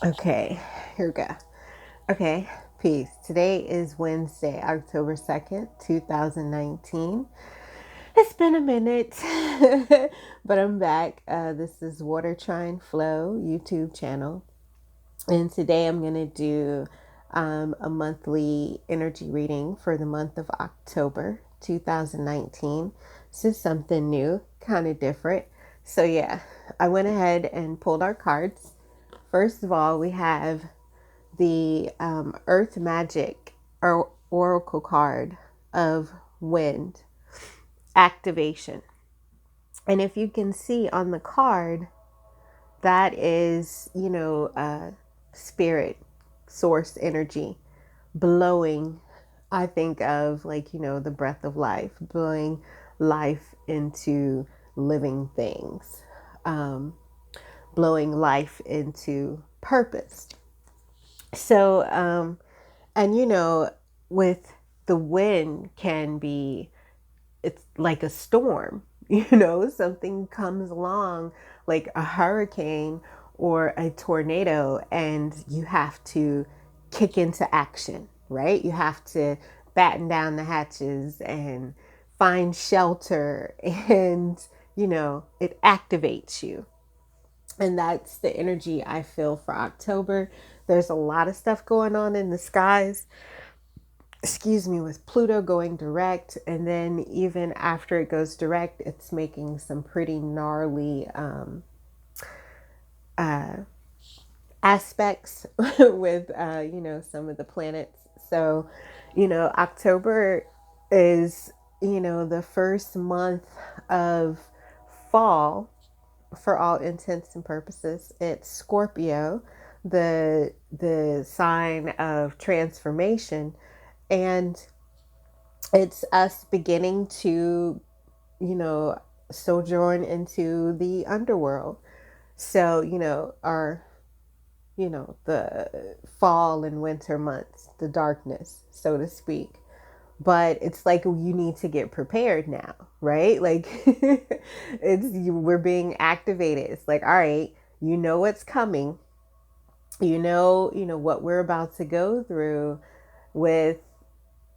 Okay, here we go. Okay, peace. Today is Wednesday, October 2nd, 2019. It's been a minute, but I'm back. This is Water-Trine-Flow YouTube channel. And today I'm going to do a monthly energy reading for the month of October 2019. This is something new, kind of different. So, yeah, I went ahead and pulled our cards. First of all, we have the Earth Magic or Oracle card of wind activation. And if you can see on the card, that is, spirit, source energy blowing. I think of like, the breath of life, blowing life into living things, um, blowing life into purpose. So, and with the wind can be, it's like a storm, something comes along like a hurricane or a tornado, and you have to kick into action, right? You have to batten down the hatches and find shelter, and, it activates you. And that's the energy I feel for October. There's a lot of stuff going on in the skies, excuse me, with Pluto going direct. And then even after it goes direct, it's making some pretty gnarly aspects with, some of the planets. So, October is, the first month of fall for all intents and purposes. It's Scorpio, the sign of transformation, and it's us beginning to, you know, sojourn into the underworld. So, the fall and winter months, the darkness, so to speak. But it's like you need to get prepared now, right? Like we're being activated. It's like, all right, what's coming. What we're about to go through with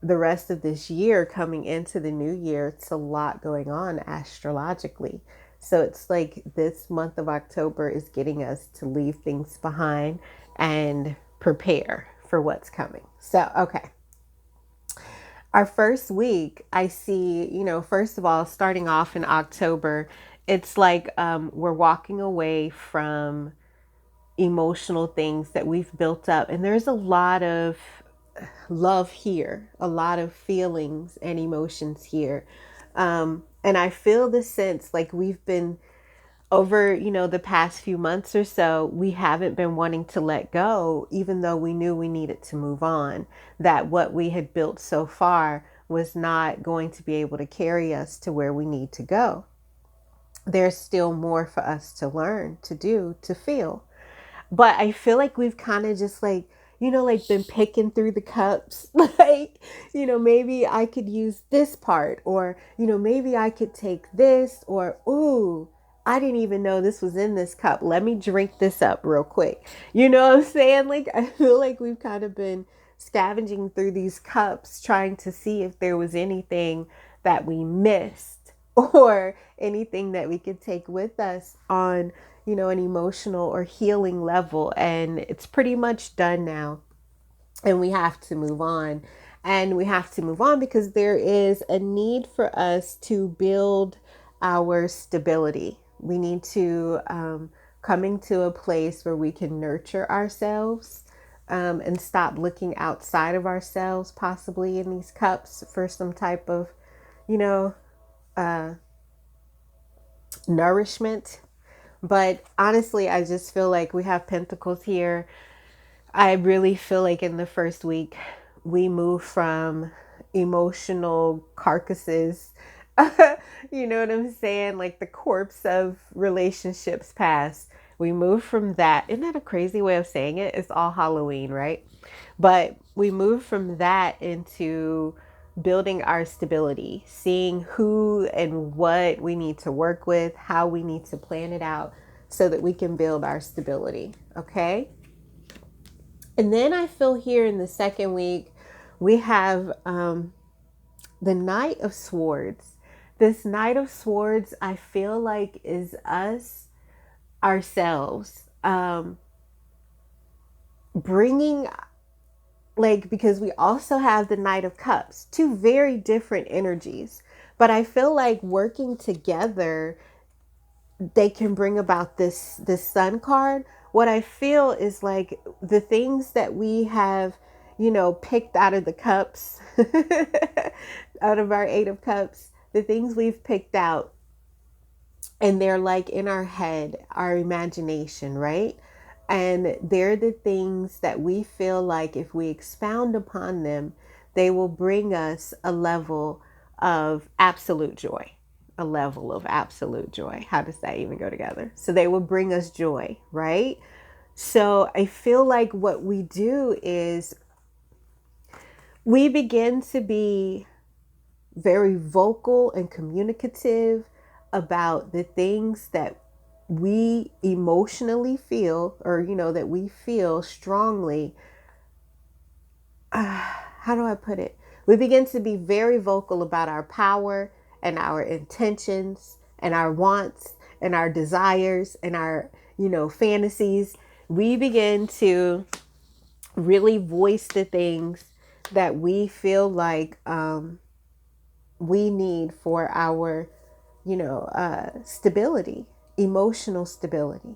the rest of this year coming into the new year. It's a lot going on astrologically. So it's like this month of October is getting us to leave things behind and prepare for what's coming. So, okay. Our first week, I see, first of all, starting off in October, it's like we're walking away from emotional things that we've built up. And there's a lot of love here, a lot of feelings and emotions here. And I feel the sense like we've been over, the past few months or so, we haven't been wanting to let go, even though we knew we needed to move on, that what we had built so far was not going to be able to carry us to where we need to go. There's still more for us to learn, to do, to feel. But I feel like we've kind of just like, like been picking through the cups. Like, maybe I could use this part, or, maybe I could take this, or, ooh, I didn't even know this was in this cup. Let me drink this up real quick. You know what I'm saying? Like, I feel like we've kind of been scavenging through these cups, trying to see if there was anything that we missed or anything that we could take with us on, an emotional or healing level. And it's pretty much done now. And we have to move on. And we have to move on because there is a need for us to build our stability. We need to coming to a place where we can nurture ourselves, and stop looking outside of ourselves, possibly in these cups for some type of, you know, uh, nourishment. But honestly, I just feel like we have pentacles here. I really feel like in the first week, we move from emotional carcasses. You know what I'm saying? Like the corpse of relationships past. We move from that. Isn't that a crazy way of saying it? It's all Halloween, right? But we move from that into building our stability, seeing who and what we need to work with, how we need to plan it out so that we can build our stability. Okay. And then I feel here in the second week, we have the Knight of Swords. This Knight of Swords, I feel like, is us, ourselves, bringing, like, because we also have the Knight of Cups, two very different energies. But I feel like working together, they can bring about this Sun card. What I feel is like the things that we have, picked out of the cups, out of our Eight of Cups, the things we've picked out, and they're like in our head, our imagination, right? And they're the things that we feel like if we expound upon them, they will bring us a level of absolute joy. A level of absolute joy. How does that even go together? So they will bring us joy, right? So I feel like what we do is we begin to be very vocal and communicative about the things that we emotionally feel, or that we feel strongly. How do I put it? We begin to be very vocal about our power and our intentions and our wants and our desires and our fantasies. We begin to really voice the things that we feel like we need for our stability, emotional stability.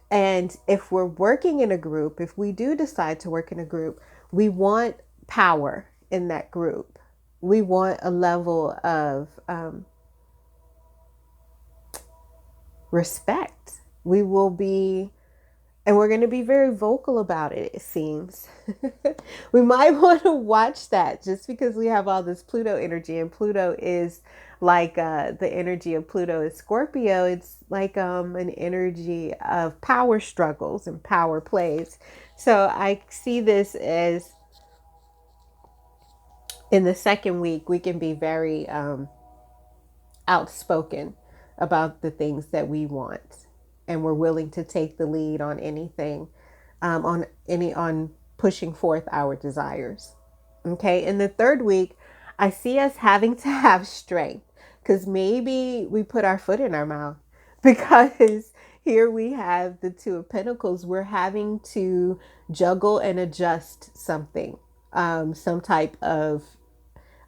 And if we're working in a group, if we do decide to work in a group, we want power in that group. We want a level of respect. We will be, and we're going to be very vocal about it, it seems. We might want to watch that just because we have all this Pluto energy, and Pluto is like the energy of Pluto is Scorpio. It's like an energy of power struggles and power plays. So I see this as in the second week, we can be very outspoken about the things that we want, and we're willing to take the lead on anything, on pushing forth our desires. Okay, in the third week, I see us having to have strength, because maybe we put our foot in our mouth, because here we have the Two of Pentacles. We're having to juggle and adjust something, some type of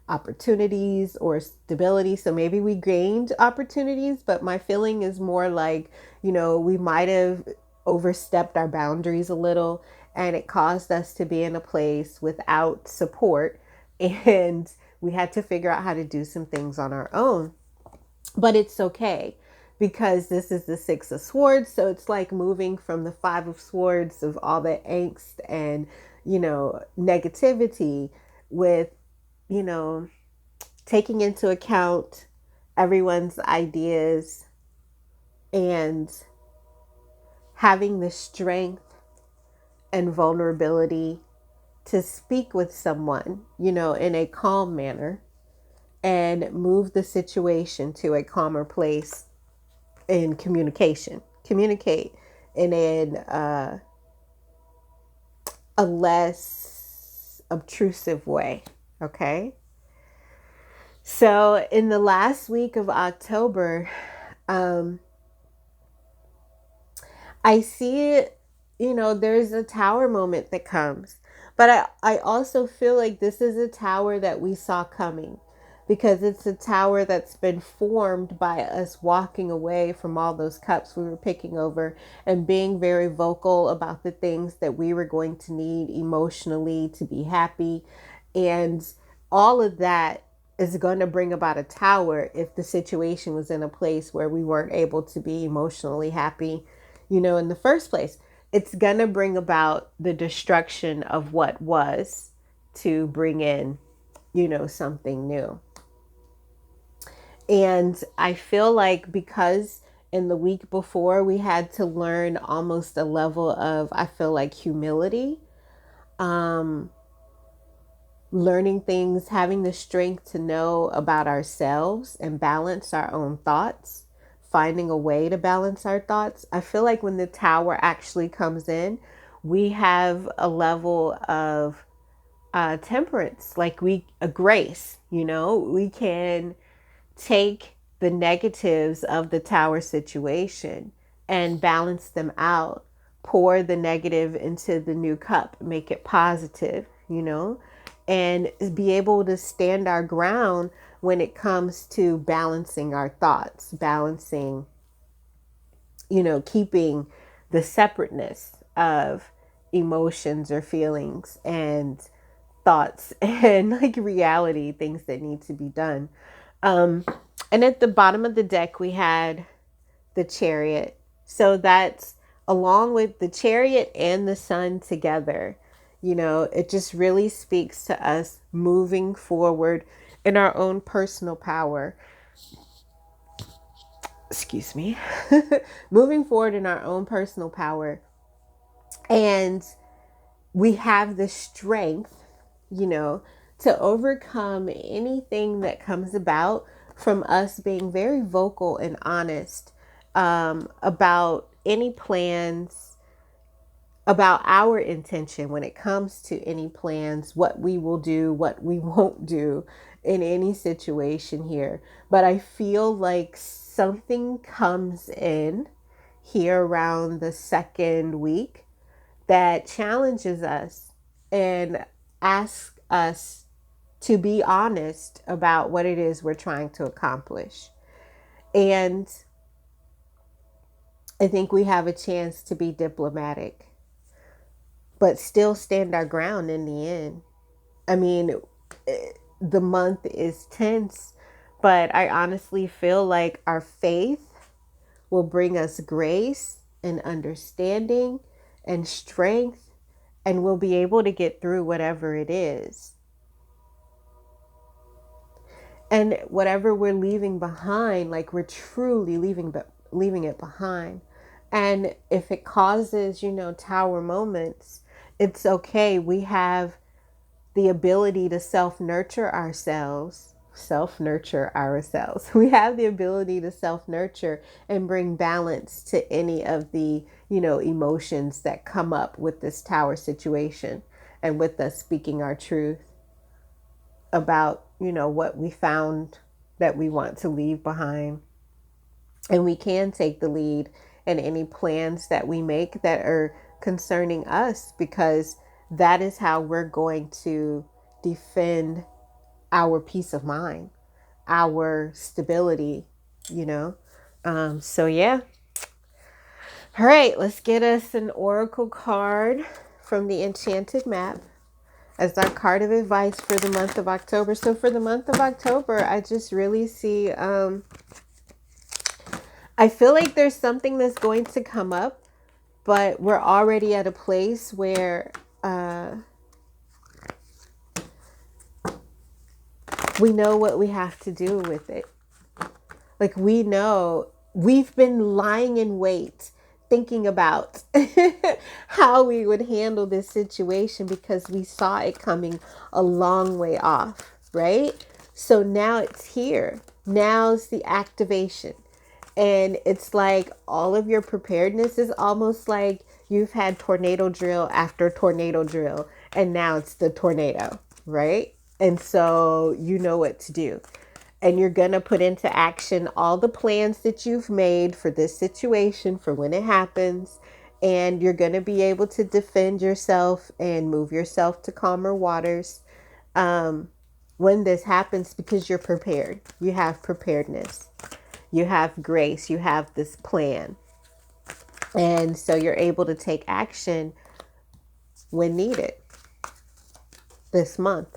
opportunities or stability. So maybe we gained opportunities, but my feeling is more like, we might have overstepped our boundaries a little, and it caused us to be in a place without support. And we had to figure out how to do some things on our own. But it's okay, because this is the Six of Swords. So it's like moving from the Five of Swords of all the angst and, negativity, with taking into account everyone's ideas and having the strength and vulnerability to speak with someone, in a calm manner, and move the situation to a calmer place in communication. Communicate in a less obtrusive way. Okay. So in the last week of October, I see, there's a tower moment that comes. But I also feel like this is a tower that we saw coming, because it's a tower that's been formed by us walking away from all those cups we were picking over, and being very vocal about the things that we were going to need emotionally to be happy. And all of that is going to bring about a tower if the situation was in a place where we weren't able to be emotionally happy, in the first place. It's going to bring about the destruction of what was, to bring in, something new. And I feel like, because in the week before we had to learn almost a level of, I feel like, humility, learning things, having the strength to know about ourselves and balance our own thoughts, finding a way to balance our thoughts. I feel like when the tower actually comes in, we have a level of temperance, like a grace, we can take the negatives of the tower situation and balance them out, pour the negative into the new cup, make it positive, and be able to stand our ground when it comes to balancing our thoughts, balancing, keeping the separateness of emotions or feelings and thoughts and like reality, things that need to be done. Um, and at the bottom of the deck, we had the Chariot. So that's along with the Chariot and the Sun together. It just really speaks to us moving forward in our own personal power. Excuse me. Moving forward in our own personal power. And we have the strength, to overcome anything that comes about from us being very vocal and honest about any plans, about our intention when it comes to any plans, what we will do, what we won't do in any situation here. But I feel like something comes in here around the second week that challenges us and asks us to be honest about what it is we're trying to accomplish. And I think we have a chance to be diplomatic, but still stand our ground in the end. I mean, the month is tense, but I honestly feel like our faith will bring us grace and understanding and strength, and we'll be able to get through whatever it is. And whatever we're leaving behind, like we're truly leaving it behind. And if it causes, tower moments, it's okay. We have the ability to self-nurture ourselves. We have the ability to self-nurture and bring balance to any of the, emotions that come up with this tower situation and with us speaking our truth about, what we found that we want to leave behind. And we can take the lead in any plans that we make that are concerning us, because that is how we're going to defend our peace of mind, our stability, So yeah. All right, let's get us an oracle card from the Enchanted Map as our card of advice for the month of October. So for the month of October, I just really see, I feel like there's something that's going to come up, but we're already at a place where we know what we have to do with it. Like, we know we've been lying in wait thinking about how we would handle this situation because we saw it coming a long way off, right? So now it's here. Now's the activation. And it's like all of your preparedness is almost like you've had tornado drill after tornado drill, and now it's the tornado, right? And so you know what to do. And you're going to put into action all the plans that you've made for this situation, for when it happens. And you're going to be able to defend yourself and move yourself to calmer waters when this happens, because you're prepared. You have preparedness. You have grace. You have this plan. And so you're able to take action when needed this month.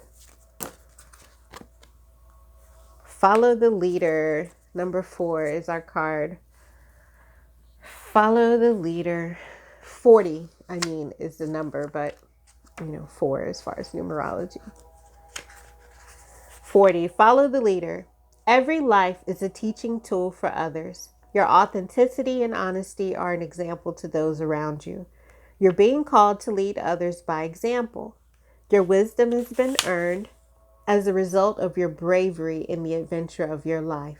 Follow the leader. Number 4 is our card. Follow the leader. 40, is the number, but 4 as far as numerology. 40, follow the leader. Every life is a teaching tool for others. Your authenticity and honesty are an example to those around you. You're being called to lead others by example. Your wisdom has been earned as a result of your bravery in the adventure of your life.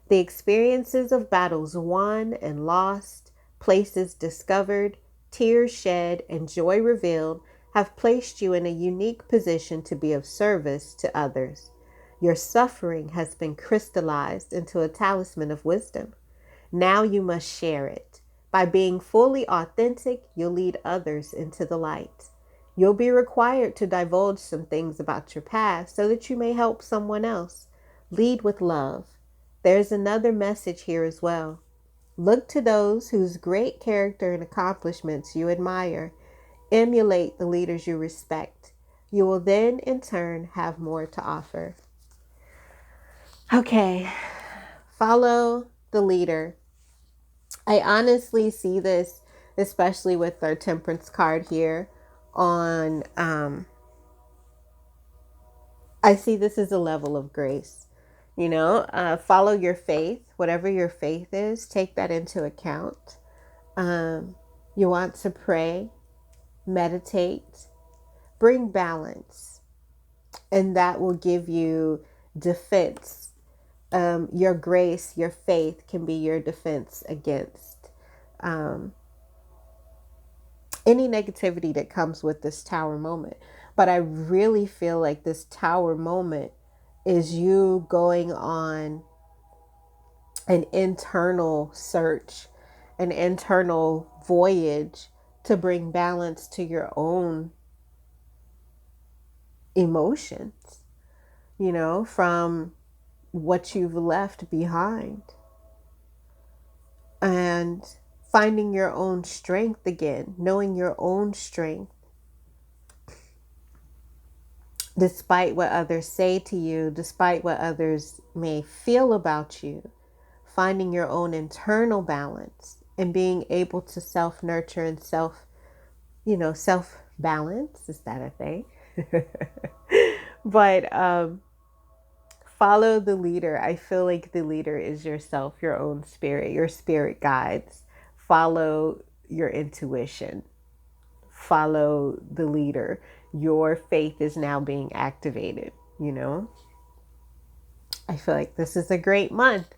The experiences of battles won and lost, places discovered, tears shed, and joy revealed have placed you in a unique position to be of service to others. Your suffering has been crystallized into a talisman of wisdom. Now you must share it. By being fully authentic, you'll lead others into the light. You'll be required to divulge some things about your past so that you may help someone else. Lead with love. There's another message here as well. Look to those whose great character and accomplishments you admire. Emulate the leaders you respect. You will then, in turn, have more to offer. Okay, follow the leader. I honestly see this, especially with our temperance card here on, I see this as a level of grace. Follow your faith, whatever your faith is, take that into account. You want to pray, meditate, bring balance, and that will give you defense. Your grace, your faith can be your defense against any negativity that comes with this tower moment. But I really feel like this tower moment is you going on an internal search, an internal voyage to bring balance to your own emotions, from what you've left behind, and finding your own strength again, knowing your own strength despite what others say to you, despite what others may feel about you, finding your own internal balance and being able to self-nurture and self-balance. Is that a thing? But follow the leader. I feel like the leader is yourself, your own spirit, your spirit guides. Follow your intuition. Follow the leader. Your faith is now being activated, I feel like this is a great month.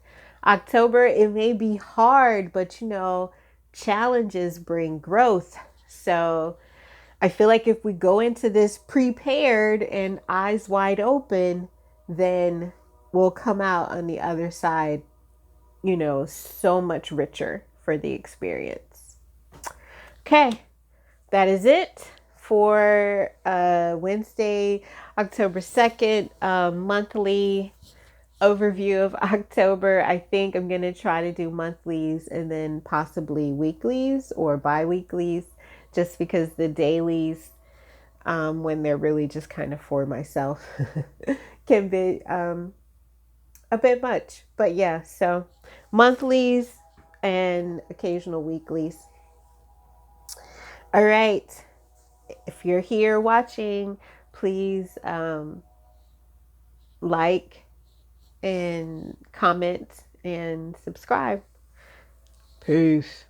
October, it may be hard, but challenges bring growth. So I feel like if we go into this prepared and eyes wide open, then we'll come out on the other side, so much richer for the experience. Okay, that is it for Wednesday, October 2nd, monthly overview of October. I think I'm going to try to do monthlies and then possibly weeklies or bi-weeklies, just because the dailies, when they're really just kind of for myself, can be a bit much. But yeah, so monthlies and occasional weeklies. All right. If you're here watching, please like and comment and subscribe. Peace.